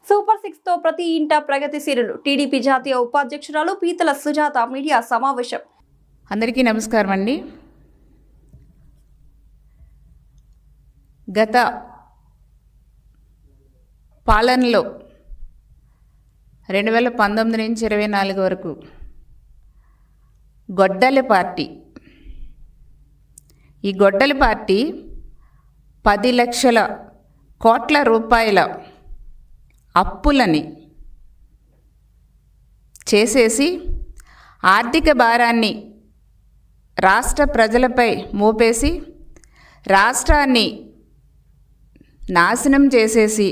Super 6 తో ప్రతి ఇంట ప్రగతిశీలులు. టీడీపీ జాతీయ ఉపాధ్యక్షురాలు పీతల సుజాత మీడియా సమావేశం. అందరికీ నమస్కారం అండి. గత పాలనలో 2019 నుంచి 24 వరకు గొడ్డలి పార్టీ, ఈ గొడ్డలి పార్టీ 10 లక్షల కోట్ల రూపాయల అప్పులని చేసేసి ఆర్థిక భారాన్ని రాష్ట్ర ప్రజలపై మోపేసి రాష్ట్రాన్ని నాశనం చేసేసి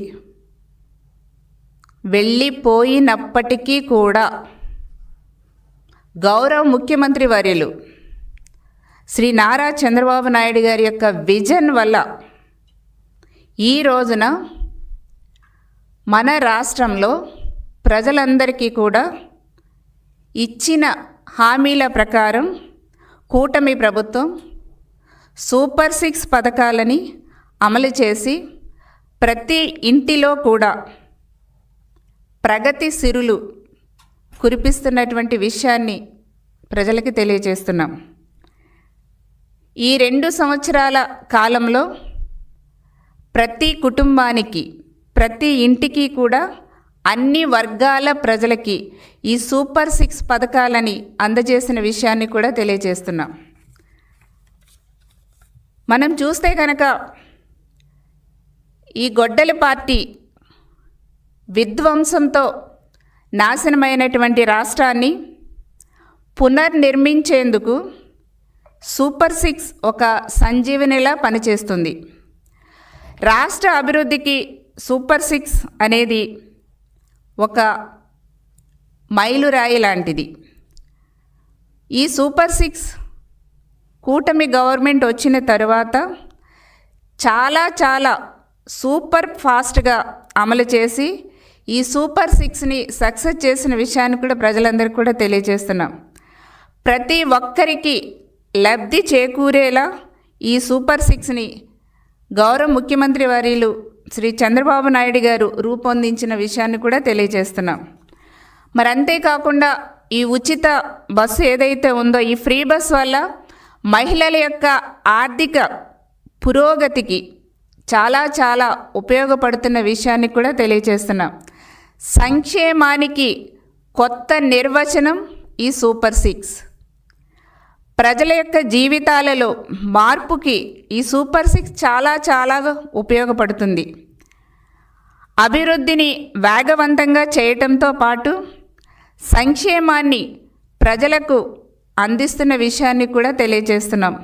వెళ్ళిపోయినప్పటికీ కూడా గౌరవ ముఖ్యమంత్రి వర్యులు శ్రీ నారా చంద్రబాబు నాయుడు గారి యొక్క విజన్ వల్ల ఈ రోజున మన రాష్ట్రంలో ప్రజలందరికీ కూడా ఇచ్చిన హామీల ప్రకారం కూటమి ప్రభుత్వం సూపర్ 6 పథకాలని అమలు చేసి ప్రతి ఇంటిలో కూడా ప్రగతి సిరులు కురిపిస్తున్నటువంటి విషయాన్ని ప్రజలకి తెలియజేస్తున్నాం. ఈ 2 సంవత్సరాల కాలంలో ప్రతి కుటుంబానికి, ప్రతి ఇంటికి కూడా అన్ని వర్గాల ప్రజలకి ఈ సూపర్ 6 పథకాలని అందజేసిన విషయాన్ని కూడా తెలియజేస్తున్నాం. మనం చూస్తే కనుక ఈ గొడ్డలి పార్టీ విధ్వంసంతో నాశనమైనటువంటి రాష్ట్రాన్ని పునర్నిర్మించేందుకు సూపర్ 6 ఒక సంజీవనిలా పనిచేస్తుంది. రాష్ట్ర అభివృద్ధికి సూపర్ 6 అనేది ఒక మైలురాయి లాంటిది. ఈ సూపర్ 6 కూటమి గవర్నమెంట్ వచ్చిన తరువాత చాలా సూపర్ ఫాస్ట్గా అమలు చేసి ఈ సూపర్ 6ని సక్సెస్ చేసిన విషయాన్ని కూడా ప్రజలందరికీ కూడా తెలియజేస్తున్నాం. ప్రతి ఒక్కరికి లబ్ధి చేకూరేలా ఈ సూపర్ 6ని గౌరవ ముఖ్యమంత్రి వర్యులు శ్రీ చంద్రబాబు నాయుడు గారు రూపొందించిన విషయాన్ని కూడా తెలియజేస్తున్నాం. మరి అంతేకాకుండా ఈ ఉచిత బస్సు ఏదైతే ఉందో, ఈ ఫ్రీ బస్ వల్ల మహిళల యొక్క ఆర్థిక పురోగతికి చాలా ఉపయోగపడుతున్న విషయాన్ని కూడా తెలియజేస్తున్నాం. సంక్షేమానికి కొత్త నిర్వచనం ఈ సూపర్ 6. ప్రజల యొక్క జీవితాలలో మార్పుకి ఈ సూపర్ 6 చాలా ఉపయోగపడుతుంది. అభివృద్ధిని వేగవంతంగా చేయటంతో పాటు సంక్షేమాన్ని ప్రజలకు అందిస్తున్న విషయాన్ని కూడా తెలియజేస్తున్నాం.